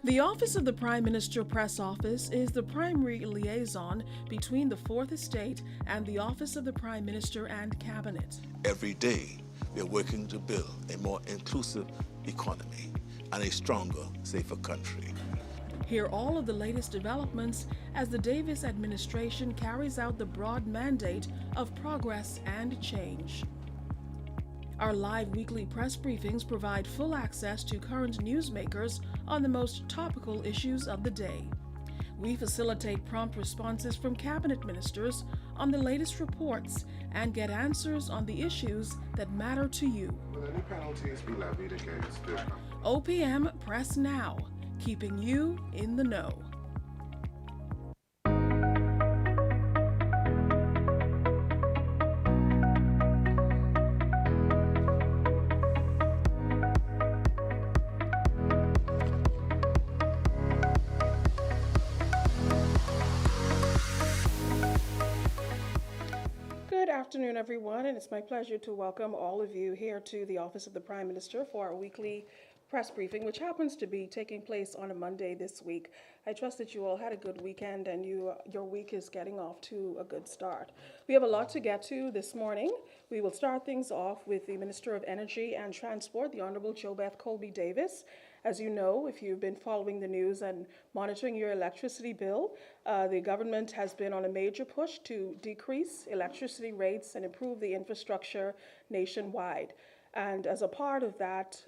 The Office of the Prime Minister Press Office is the primary liaison between the Fourth Estate and the Office of the Prime Minister and Cabinet. Every day, we are working to build a more inclusive economy and a stronger, safer country. Hear all of the latest developments as the Davis administration carries out the broad mandate of progress and change. Our live weekly press briefings provide full access to current newsmakers on the most topical issues of the day. We facilitate prompt responses from cabinet ministers on the latest reports and get answers on the issues that matter to you. Will any penalties be levied against the OPM Press Now, keeping you in the know. Good afternoon, everyone, and it's my pleasure to welcome all of you here to the Office of the Prime Minister for our weekly press briefing, which happens to be taking place on a Monday this week. I trust that you all had a good weekend and your week is getting off to a good start. We have a lot to get to this morning. We will start things off with the Minister of Energy and Transport, the Honorable JoBeth Colby Davis. As you know, if you've been following the news and monitoring your electricity bill, the government has been on a major push to decrease electricity rates and improve the infrastructure nationwide. And as a part of that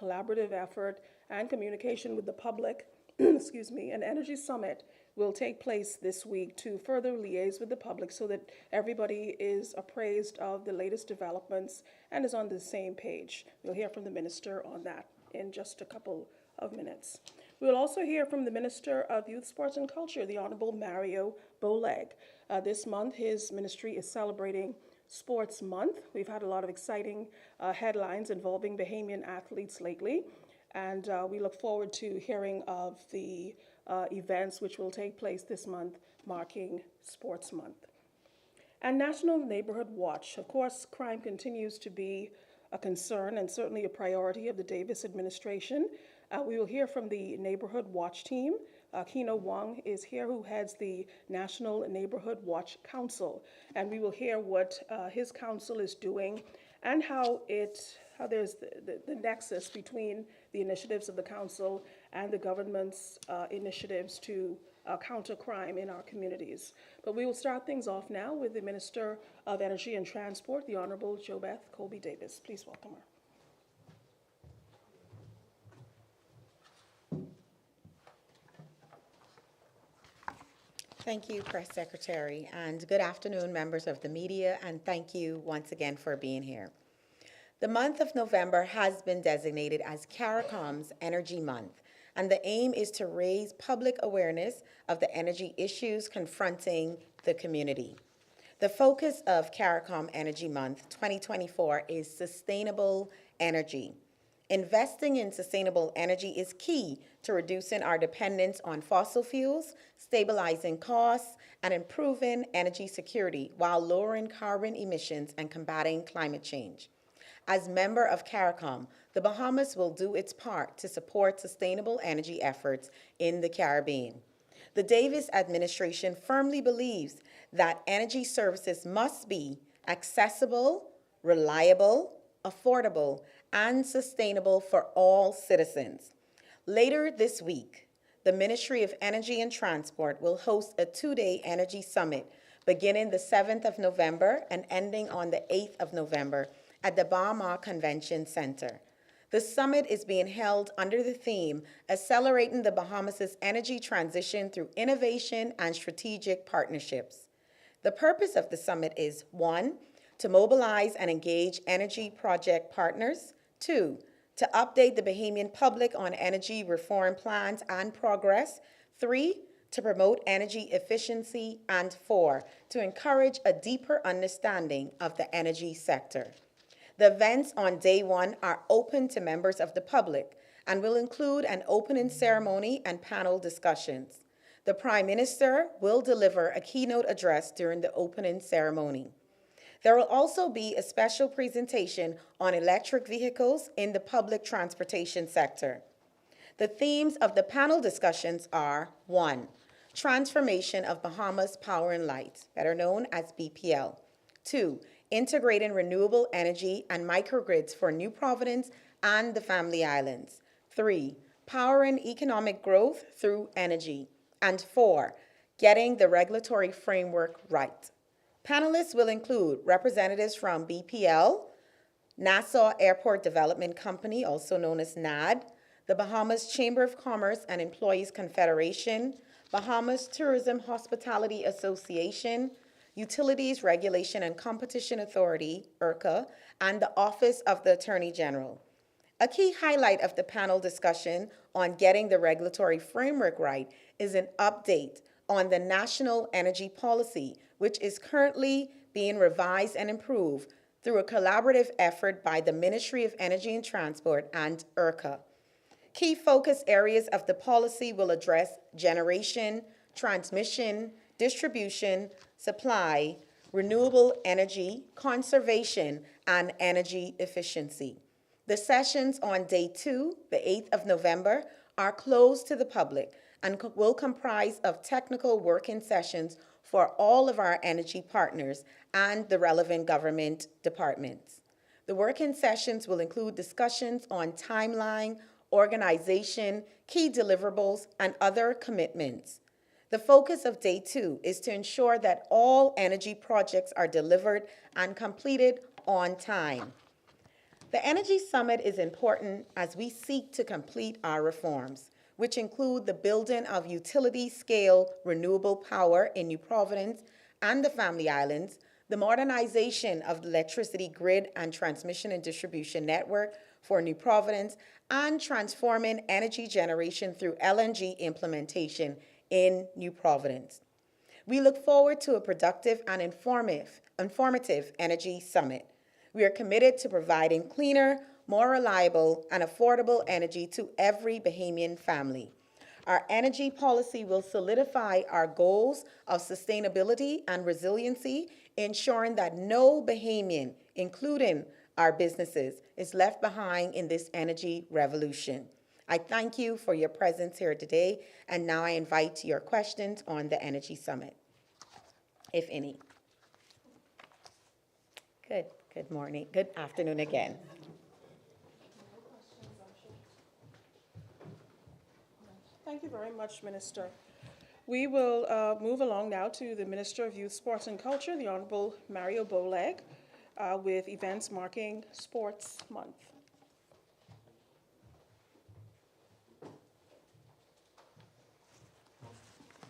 collaborative effort and communication with the public, an energy summit will take place this week to further liaise with the public so that everybody is appraised of the latest developments and is on the same page. We'll hear from the minister on that in just a couple of minutes. We'll also hear from the Minister of Youth, Sports and Culture, the Honorable Mario Boleg. This month, his ministry is celebrating Sports Month. We've had a lot of exciting headlines involving Bahamian athletes lately, and we look forward to hearing of the events which will take place this month marking Sports Month. And National Neighborhood Watch. Of course, crime continues to be a concern and certainly a priority of the Davis administration. We will hear from the Neighborhood Watch team. Kino Wong is here, who heads the National Neighborhood Watch Council, and we will hear what his council is doing and how there's the nexus between the initiatives of the council and the government's initiatives to counter crime in our communities. But we will start things off now with the Minister of Energy and Transport, the Honorable JoBeth Colby Davis. Please welcome her. Thank you, Press Secretary, and good afternoon, members of the media, and thank you once again for being here. The month of November has been designated as CARICOM's Energy Month, and the aim is to raise public awareness of the energy issues confronting the community. The focus of CARICOM Energy Month 2024 is sustainable energy. Investing in sustainable energy is key to reducing our dependence on fossil fuels, stabilizing costs, and improving energy security while lowering carbon emissions and combating climate change. As member of CARICOM, the Bahamas will do its part to support sustainable energy efforts in the Caribbean. The Davis administration firmly believes that energy services must be accessible, reliable, affordable, and sustainable for all citizens. Later this week, the Ministry of Energy and Transport will host a two-day energy summit beginning the 7th of November and ending on the 8th of November at the Baha Convention Center. The summit is being held under the theme, Accelerating the Bahamas' Energy Transition Through Innovation and Strategic Partnerships. The purpose of the summit is 1, to mobilize and engage energy project partners. 2, to update the Bahamian public on energy reform plans and progress. 3, to promote energy efficiency. And 4, to encourage a deeper understanding of the energy sector. The events on day 1 are open to members of the public and will include an opening ceremony and panel discussions. The Prime Minister will deliver a keynote address during the opening ceremony. There will also be a special presentation on electric vehicles in the public transportation sector. The themes of the panel discussions are: 1, transformation of Bahamas Power and Light, better known as BPL. 2, integrating renewable energy and microgrids for New Providence and the Family Islands. 3, powering economic growth through energy. And 4, getting the regulatory framework right. Panelists will include representatives from BPL, Nassau Airport Development Company, also known as NAD, the Bahamas Chamber of Commerce and Employees Confederation, Bahamas Tourism Hospitality Association, Utilities Regulation and Competition Authority, IRCA, and the Office of the Attorney General. A key highlight of the panel discussion on getting the regulatory framework right is an update on the National Energy Policy, which is currently being revised and improved through a collaborative effort by the Ministry of Energy and Transport and IRCA. Key focus areas of the policy will address generation, transmission, distribution, supply, renewable energy, conservation, and energy efficiency. The sessions on day 2, the 8th of November, are closed to the public and will comprise of technical working sessions for all of our energy partners and the relevant government departments. The working sessions will include discussions on timeline, organization, key deliverables, and other commitments. The focus of day 2 is to ensure that all energy projects are delivered and completed on time. The Energy Summit is important as we seek to complete our reforms, which include the building of utility-scale renewable power in New Providence and the Family Islands, the modernization of the electricity grid and transmission and distribution network for New Providence, and transforming energy generation through LNG implementation in New Providence. We look forward to a productive and informative Energy Summit. We are committed to providing cleaner, more reliable, and affordable energy to every Bahamian family. Our energy policy will solidify our goals of sustainability and resiliency, ensuring that no Bahamian, including our businesses, is left behind in this energy revolution. I thank you for your presence here today, and now I invite your questions on the Energy Summit, if any. Good morning, good afternoon again. Thank you very much, Minister. We will move along now to the Minister of Youth, Sports and Culture, the Honorable Mario Bolag, with events marking Sports Month.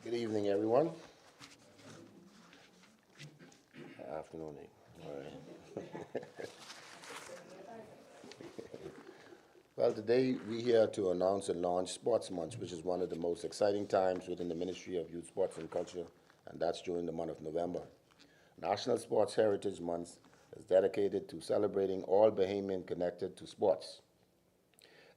Good evening, everyone. Afternoon. All right. Well, today we're here to announce and launch Sports Month, which is one of the most exciting times within the Ministry of Youth, Sports and Culture, and that's during the month of November. National Sports Heritage Month is dedicated to celebrating all Bahamian connected to sports.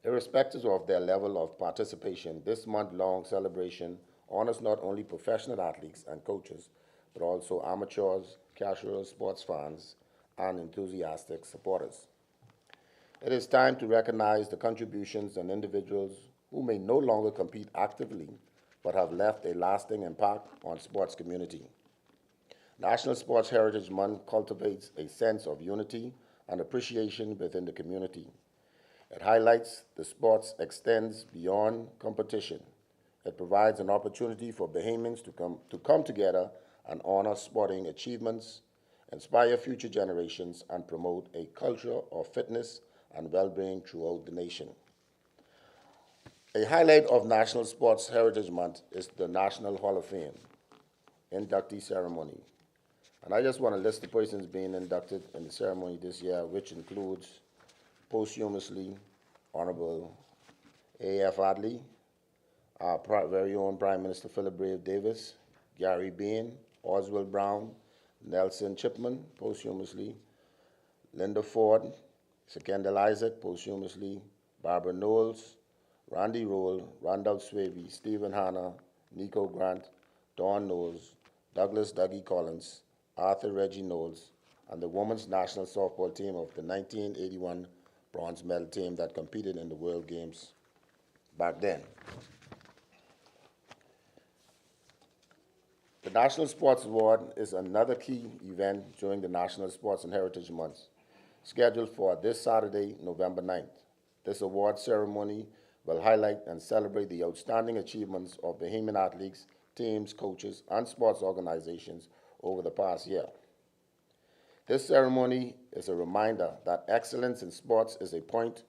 Irrespective of their level of participation, this month-long celebration honors not only professional athletes and coaches, but also amateurs, casual sports fans, and enthusiastic supporters. It is time to recognize the contributions and individuals who may no longer compete actively, but have left a lasting impact on sports community. National Sports Heritage Month cultivates a sense of unity and appreciation within the community. It highlights the sports extends beyond competition. It provides an opportunity for Bahamians to come together and honor sporting achievements, inspire future generations, and promote a culture of fitness and well-being throughout the nation. A highlight of National Sports Heritage Month is the National Hall of Fame inductee ceremony. And I just want to list the persons being inducted in the ceremony this year, which includes posthumously Honorable A.F. Adley, our very own Prime Minister Philip Brave Davis, Gary Bean, Oswald Brown, Nelson Chipman, posthumously, Linda Ford, Sir Kendall Isaac, posthumously, Barbara Knowles, Randy Roll, Randolph Swaby, Stephen Hanna, Nico Grant, Dawn Knowles, Douglas Dougie Collins, Arthur Reggie Knowles, and the women's national softball team of the 1981 bronze medal team that competed in the World Games. back then. The National Sports Award is another key event during the National Sports and Heritage Month, scheduled for this Saturday, November 9th. This award ceremony will highlight and celebrate the outstanding achievements of Bahamian athletes, teams, coaches, and sports organizations over the past year. This ceremony is a reminder that excellence in sports is a point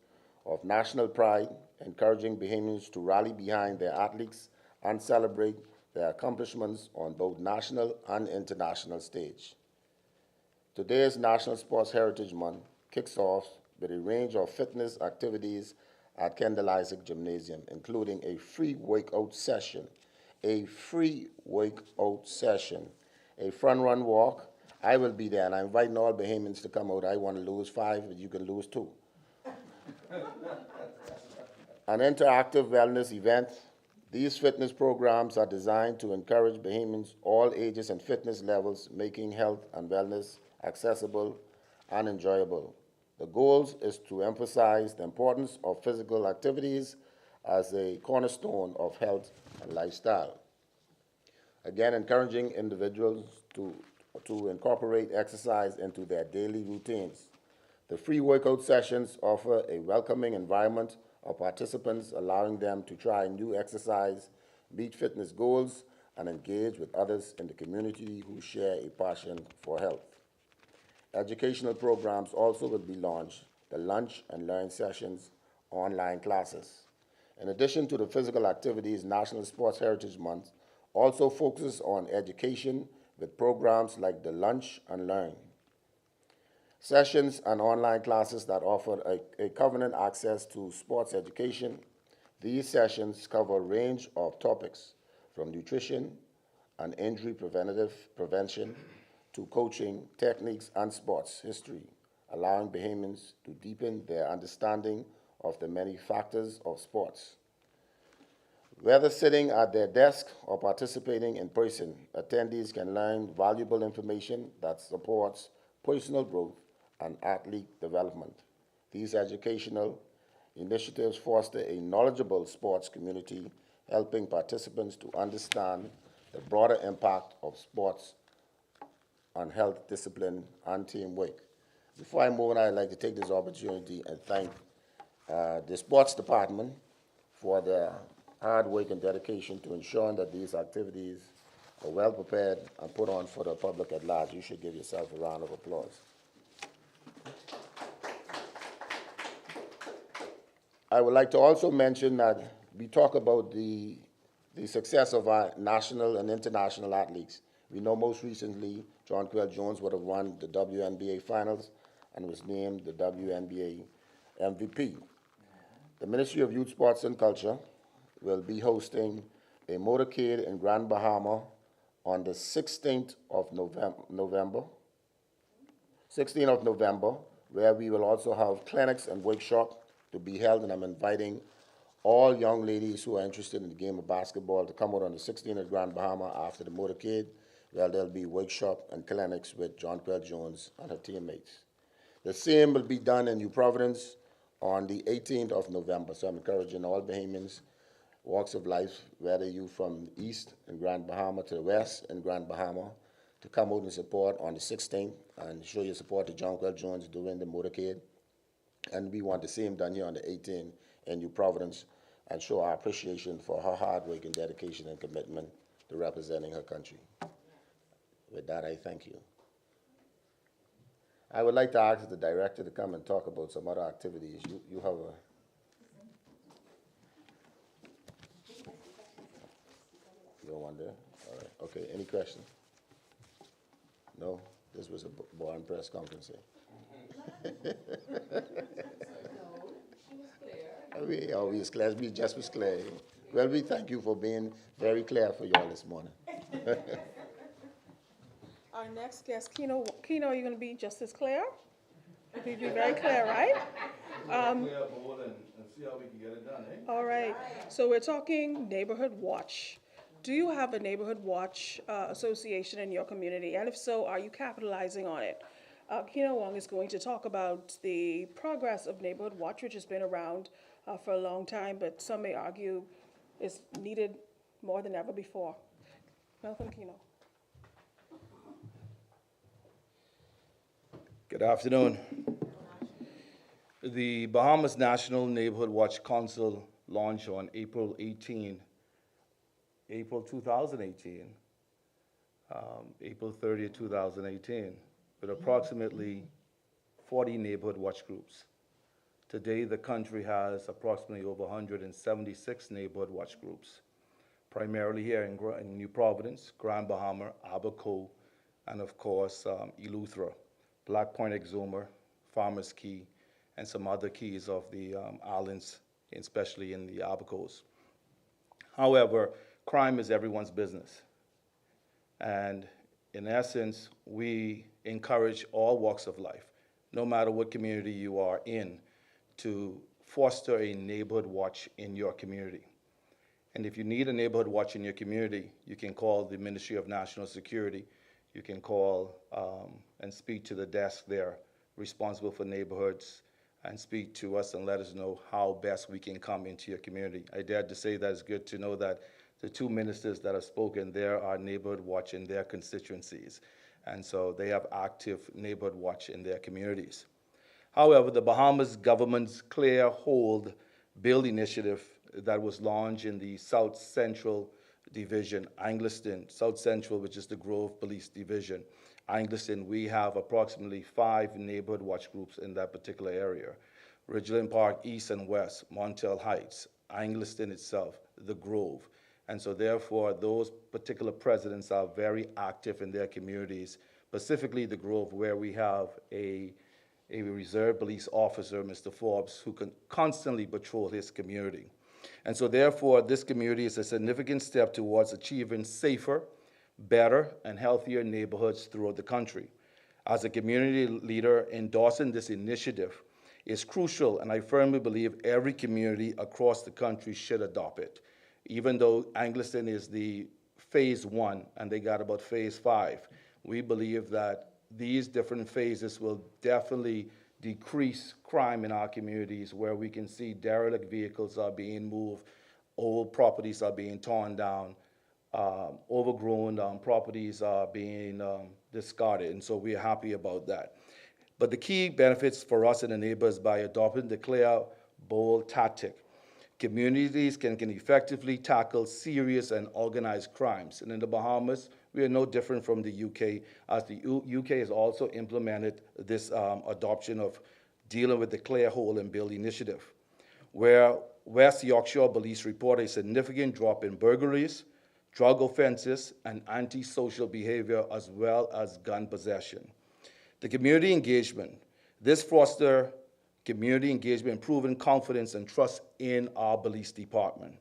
of national pride, encouraging Bahamians to rally behind their athletes and celebrate their accomplishments on both national and international stage. Today's National Sports Heritage Month kicks off with a range of fitness activities at Kendall Isaac Gymnasium, including a free workout session, a front run walk. I will be there, and I'm inviting all Bahamians to come out. I want to lose 5, but you can lose 2. An interactive wellness event. These fitness programs are designed to encourage Bahamians all ages and fitness levels, making health and wellness accessible and enjoyable. The goal is to emphasize the importance of physical activities as a cornerstone of health and lifestyle. Again, encouraging individuals to incorporate exercise into their daily routines. The free workout sessions offer a welcoming environment of participants, allowing them to try new exercise, meet fitness goals, and engage with others in the community who share a passion for health. Educational programs also will be launched, the Lunch and Learn sessions, online classes. In addition to the physical activities, National Sports Heritage Month also focuses on education with programs like the Lunch and Learn sessions and online classes that offer a covenant access to sports education. These sessions cover a range of topics from nutrition and injury prevention to coaching techniques and sports history, allowing Bahamians to deepen their understanding of the many factors of sports. Whether sitting at their desk or participating in person, attendees can learn valuable information that supports personal growth and athlete development. These educational initiatives foster a knowledgeable sports community, helping participants to understand the broader impact of sports on health, discipline, and teamwork. Before I move on, I'd like to take this opportunity and thank the sports department for their hard work and dedication to ensuring that these activities are well prepared and put on for the public at large. You should give yourself a round of applause. I would like to also mention that we talk about the success of our national and international athletes. We know most recently Jonquel Jones would have won the WNBA Finals and was named the WNBA MVP. The Ministry of Youth, Sports and Culture will be hosting a motorcade in Grand Bahama on the 16th of November, where we will also have clinics and workshops to be held, and I'm inviting all young ladies who are interested in the game of basketball to come out on the 16th at Grand Bahama after the motorcade, where there'll be workshop and clinics with Jonquel Jones and her teammates. The same will be done in New Providence on the 18th of November, so I'm encouraging all Bahamians, walks of life, whether you from the east in Grand Bahama to the west in Grand Bahama, to come out and support on the 16th and show your support to Jonquel Jones during the motorcade. And we want the same done here on the 18th in New Providence and show our appreciation for her hard work and dedication and commitment to representing her country. With that, I thank you. I would like to ask the director to come and talk about some other activities. You have a... You don't want there? All right. Okay, any questions? No? This was a boring press conference here. We always clear. We just was clear. Well, we thank you for being very clear for you all this morning. Our next guest, Keno, are you going to be just as clear? You'll be very clear, right? Clear board and see how we can get it done, eh? All right. So we're talking Neighborhood Watch. Do you have a Neighborhood Watch association in your community? And if so, are you capitalizing on it? Keno Wong is going to talk about the progress of Neighborhood Watch, which has been around for a long time, but some may argue is needed more than ever before. Welcome, Keno. Good afternoon. The Bahamas National Neighborhood Watch Council launched on April 2018, April 30th, 2018, with approximately 40 neighborhood watch groups. Today, the country has approximately over 176 neighborhood watch groups, primarily here in New Providence, Grand Bahama, Abaco, and of course, Eleuthera, Black Point Exuma, Farmers Key, and some other keys of the islands, especially in the Abacos. However, crime is everyone's business. And in essence, we encourage all walks of life, no matter what community you are in, to foster a neighborhood watch in your community. And if you need a neighborhood watch in your community, you can call the Ministry of National Security. You can call and speak to the desk there responsible for neighborhoods and speak to us and let us know how best we can come into your community. I dare to say that it's good to know that the two ministers that have spoken there are neighborhood watch in their constituencies. And so they have active neighborhood watch in their communities. However, the Bahamas government's Clear Hold Bill initiative that was launched in the South Central Division, Angliston, South Central, which is the Grove Police Division. Angliston, we have approximately 5 neighborhood watch groups in that particular area. Ridgeland Park, East and West, Montel Heights, Angliston itself, the Grove. And so therefore, those particular presidents are very active in their communities, specifically the Grove, where we have a reserve police officer, Mr. Forbes, who can constantly patrol his community. And so therefore, this community is a significant step towards achieving safer, better, and healthier neighborhoods throughout the country. As a community leader, endorsing this initiative is crucial, and I firmly believe every community across the country should adopt it. Even though Angliston is the phase 1, and they got about phase 5, we believe that these different phases will definitely decrease crime in our communities, where we can see derelict vehicles are being moved, old properties are being torn down, overgrown properties are being discarded, and so we're happy about that. But the key benefits for us and the neighbors by adopting the Clear Bold tactic. Communities can effectively tackle serious and organized crimes. And in the Bahamas, we are no different from the UK, as the UK has also implemented this adoption of dealing with the Clear Hold and Bill initiative, where West Yorkshire police report a significant drop in burglaries, drug offenses, and antisocial behavior, as well as gun possession. The community engagement. This fosters community engagement, improving confidence and trust in our police department.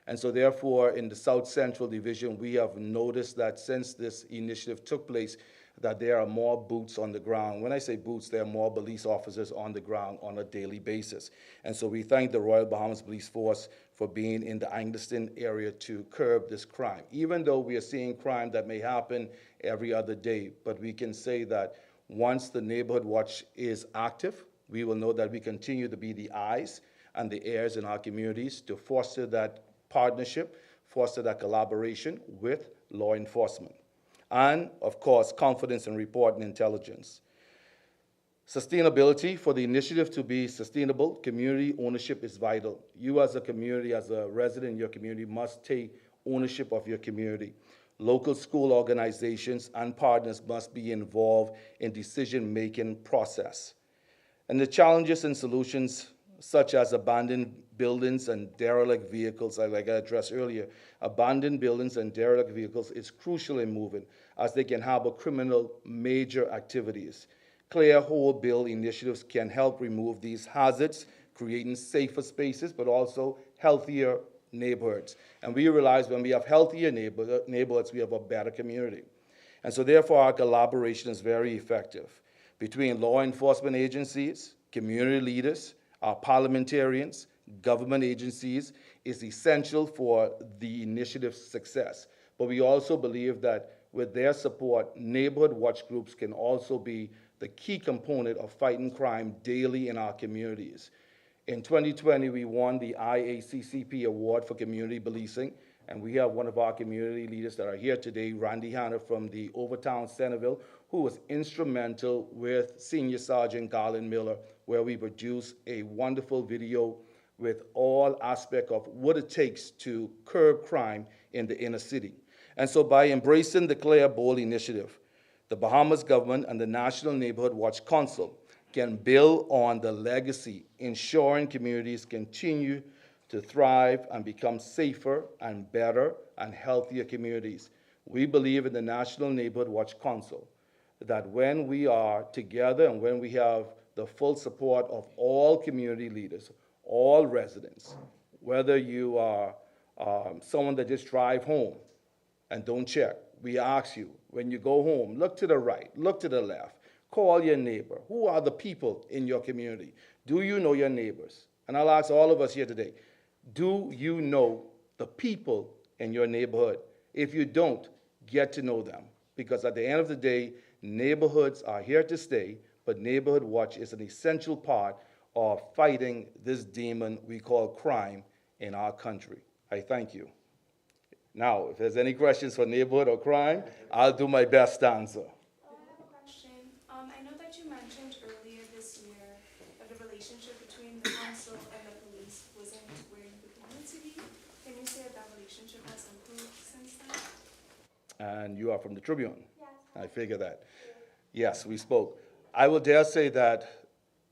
And so therefore, in the South Central Division, we have noticed that since this initiative took place, that there are more boots on the ground. When I say boots, there are more police officers on the ground on a daily basis. And so we thank the Royal Bahamas Police Force for being in the Angliston area to curb this crime. Even though we are seeing crime that may happen every other day, but we can say that once the neighborhood watch is active, we will know that we continue to be the eyes and the ears in our communities to foster that partnership, foster that collaboration with law enforcement. And, of course, confidence in reporting intelligence. Sustainability. For the initiative to be sustainable, community ownership is vital. You as a community, as a resident in your community, must take ownership of your community. Local school organizations and partners must be involved in decision-making process. And the challenges and solutions, such as abandoned buildings and derelict vehicles, like I addressed earlier, abandoned buildings and derelict vehicles is crucial in moving, as they can harbor criminal major activities. Clear Hold Bill initiatives can help remove these hazards, creating safer spaces, but also healthier neighborhoods. And we realize when we have healthier neighborhoods, we have a better community. And so therefore, our collaboration is very effective between law enforcement agencies, community leaders, our parliamentarians, government agencies is essential for the initiative's success. But we also believe that with their support, neighborhood watch groups can also be the key component of fighting crime daily in our communities. In 2020, we won the IACCP Award for Community Policing, and we have one of our community leaders that are here today, Randy Hanna from the Overtown Centerville, who was instrumental with Senior Sergeant Garland Miller, where we produced a wonderful video with all aspects of what it takes to curb crime in the inner city. And so by embracing the Claire Bowl initiative, the Bahamas government and the National Neighborhood Watch Council can build on the legacy, ensuring communities continue to thrive and become safer and better and healthier communities. We believe in the National Neighborhood Watch Council that when we are together and when we have the full support of all community leaders, all residents, whether you are someone that just drive home and don't check, we ask you, when you go home, look to the right, look to the left, call your neighbor. Who are the people in your community? Do you know your neighbors? And I'll ask all of us here today, do you know the people in your neighborhood? If you don't, get to know them. Because at the end of the day, neighborhoods are here to stay, but Neighborhood Watch is an essential part of fighting this demon we call crime in our country. I thank you. Now, if there's any questions for neighborhood or crime, I'll do my best to answer. I have a question. I know that you mentioned earlier this year that the relationship between the council and the police wasn't where you would want it to be. Can you say that relationship has improved since then? And you are from the Tribune? Yes. I figure that. Yes, we spoke. I will dare say that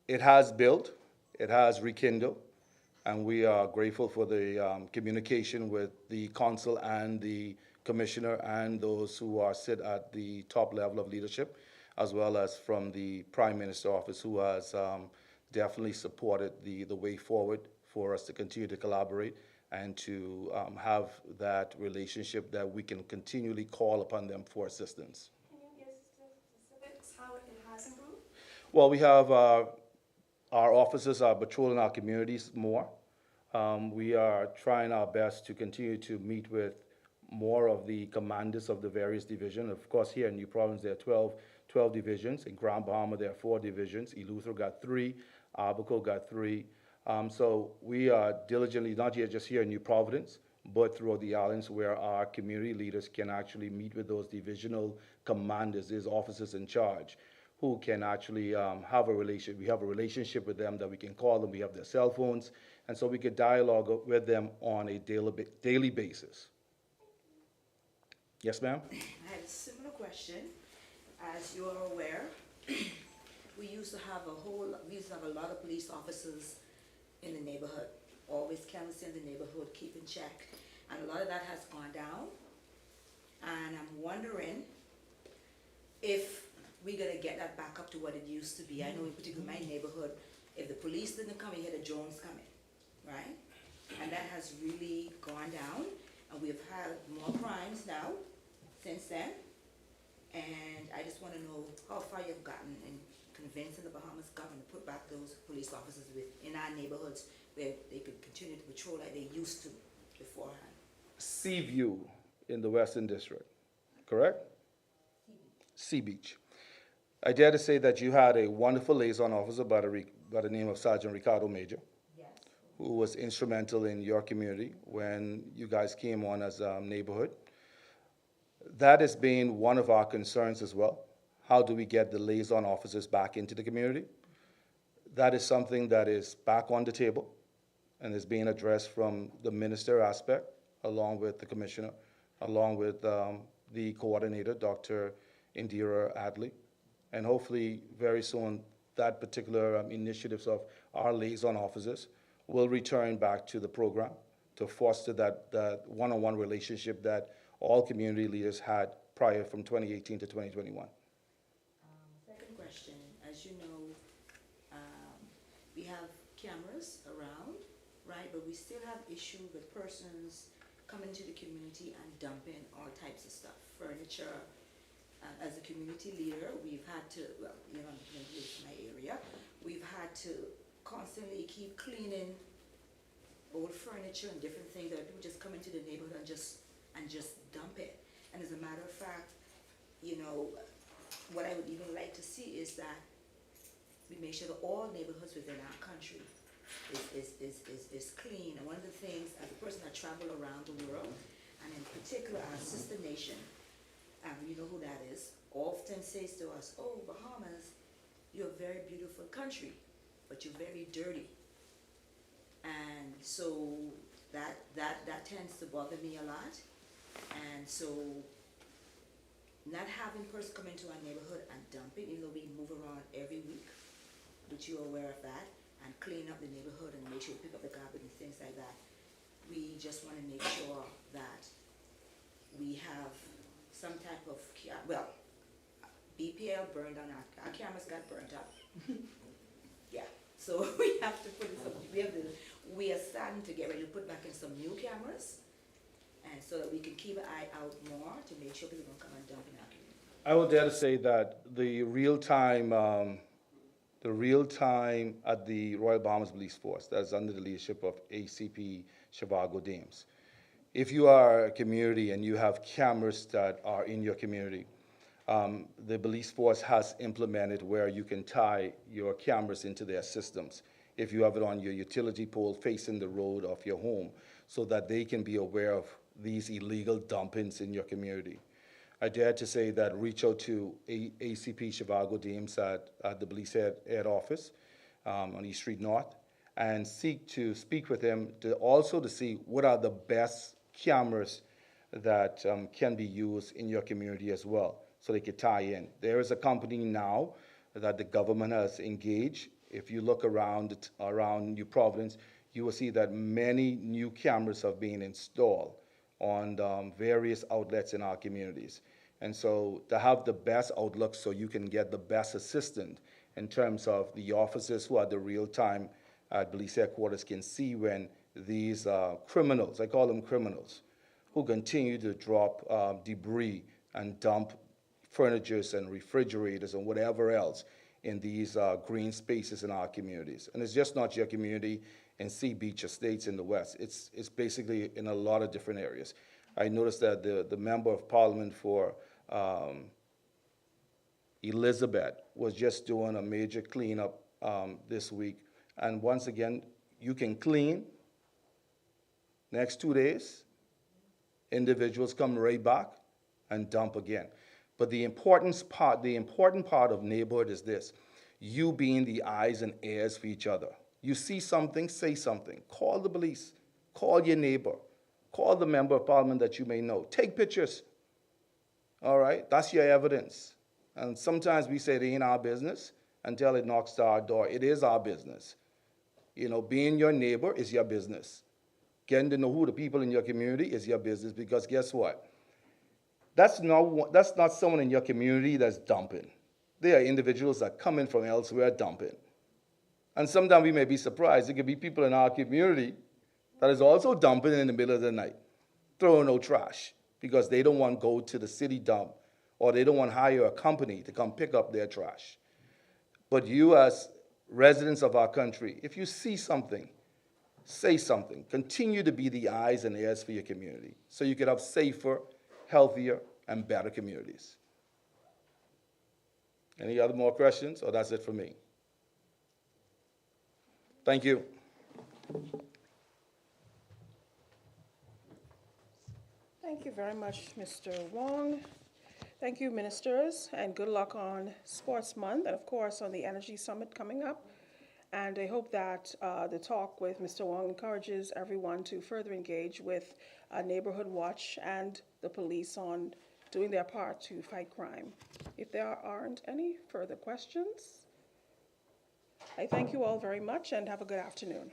it has built, it has rekindled, and we are grateful for the communication with the council and the commissioner and those who are sit at the top level of leadership, as well as from the Prime Minister office, who has definitely supported the way forward for us to continue to collaborate and to have that relationship that we can continually call upon them for assistance. Can you give specifics how it has improved? Well, we have our officers are patrolling our communities more. We are trying our best to continue to meet with more of the commanders of the various divisions. Of course, here in New Providence, there are 12 divisions. In Grand Bahama, there are 4 divisions. Eleuthera got 3. Abaco got 3. So we are diligently, not just here in New Providence, but throughout the islands where our community leaders can actually meet with those divisional commanders, these officers in charge, who can actually have a relationship. We have a relationship with them that we can call them. We have their cell phones. And so we could dialogue with them on a daily basis. Yes, ma'am? I had a similar question. As you are aware, we used to have a lot of police officers in the neighborhood, always canvassing the neighborhood, keeping check. And a lot of that has gone down. And I'm wondering if we're gonna get that back up to what it used to be. I know in particular my neighborhood, if the police didn't come, you had the drones coming, right? And that has really gone down, and we've had more crimes now since then. And I just wanna know how far you've gotten in convincing the Bahamas government to put back those police officers in our neighborhoods where they could continue to patrol like they used to beforehand. Seaview in the Western District, correct? Sea Beach. I dare to say that you had a wonderful liaison officer by the name of Sergeant Ricardo Major, Yes. who was instrumental in your community when you guys came on as a neighborhood. That has been one of our concerns as well. How do we get the liaison officers back into the community? That is something that is back on the table and is being addressed from the minister aspect, along with the commissioner, along with the coordinator, Dr. Indira Adley. And hopefully, very soon, that particular initiatives of our liaison officers will return back to the program to foster that one-on-one relationship that all community leaders had prior from 2018 to 2021. Second question, as you know, we have cameras around, right? But we still have issue with persons coming to the community and dumping all types of stuff, furniture. As a community leader, we've had to, well, you know, in my area, we've had to constantly keep cleaning old furniture and different things that people just come into the neighborhood and just dump it. And as a matter of fact, you know, what I would even like to see is that we make sure that all neighborhoods within our country is clean. And one of the things, as a person that travel around the world, and in particular our sister nation, you know who that is, often says to us, oh, Bahamas, you're a very beautiful country, but you're very dirty. And so that tends to bother me a lot. And so not having person come into our neighborhood and dump it, even though we move around every week, which you're aware of that, and clean up the neighborhood and make sure we pick up the garbage and things like that. We just want to make sure that we have some type of, well, BPL burned on our cameras got burnt up. Yeah, so we have to put in some, we are starting to get ready to put back in some new cameras, and so that we can keep an eye out more to make sure people don't come and dump in our community. I would dare to say that the real time at the Royal Bahamas Police Force, that's under the leadership of ACP Shivago Dames. If you are a community and you have cameras that are in your community, the police force has implemented where you can tie your cameras into their systems. If you have it on your utility pole facing the road of your home, so that they can be aware of these illegal dumpings in your community. I dare to say that reach out to ACP Shivago Dames at the police head office on East Street North and seek to speak with them to see what are the best cameras that can be used in your community as well, so they could tie in. There is a company now that the government has engaged. If you look around New Providence, you will see that many new cameras have been installed on various outlets in our communities. And so to have the best outlook so you can get the best assistance in terms of the officers who are the real time at police headquarters can see when these criminals, I call them criminals, who continue to drop debris and dump furnitures and refrigerators and whatever else in these green spaces in our communities. And it's just not your community in Sea Beach Estates in the West. It's basically in a lot of different areas. I noticed that the Member of Parliament for Elizabeth was just doing a major cleanup this week. And once again, you can clean. Next 2 days, individuals come right back and dump again. But the important part of neighborhood is this: you being the eyes and ears for each other. You see something, say something. Call the police. Call your neighbor. Call the Member of Parliament that you may know. Take pictures. All right? That's your evidence. And sometimes we say it ain't our business until it knocks to our door. It is our business. You know, being your neighbor is your business. Getting to know who the people in your community is your business, because guess what? That's not someone in your community that's dumping. They are individuals that come in from elsewhere dumping. And sometimes we may be surprised. It could be people in our community that is also dumping in the middle of the night, throwing out trash, because they don't want to go to the city dump, or they don't want to hire a company to come pick up their trash. But you, as residents of our country, if you see something, say something. Continue to be the eyes and ears for your community, so you can have safer, healthier, and better communities. Any other more questions, or that's it for me? Thank you. Thank you very much, Mr. Wong. Thank you, ministers, and good luck on Sports Month and, of course, on the Energy Summit coming up. And I hope that the talk with Mr. Wong encourages everyone to further engage with Neighborhood Watch and the police on doing their part to fight crime. If there aren't any further questions, I thank you all very much and have a good afternoon.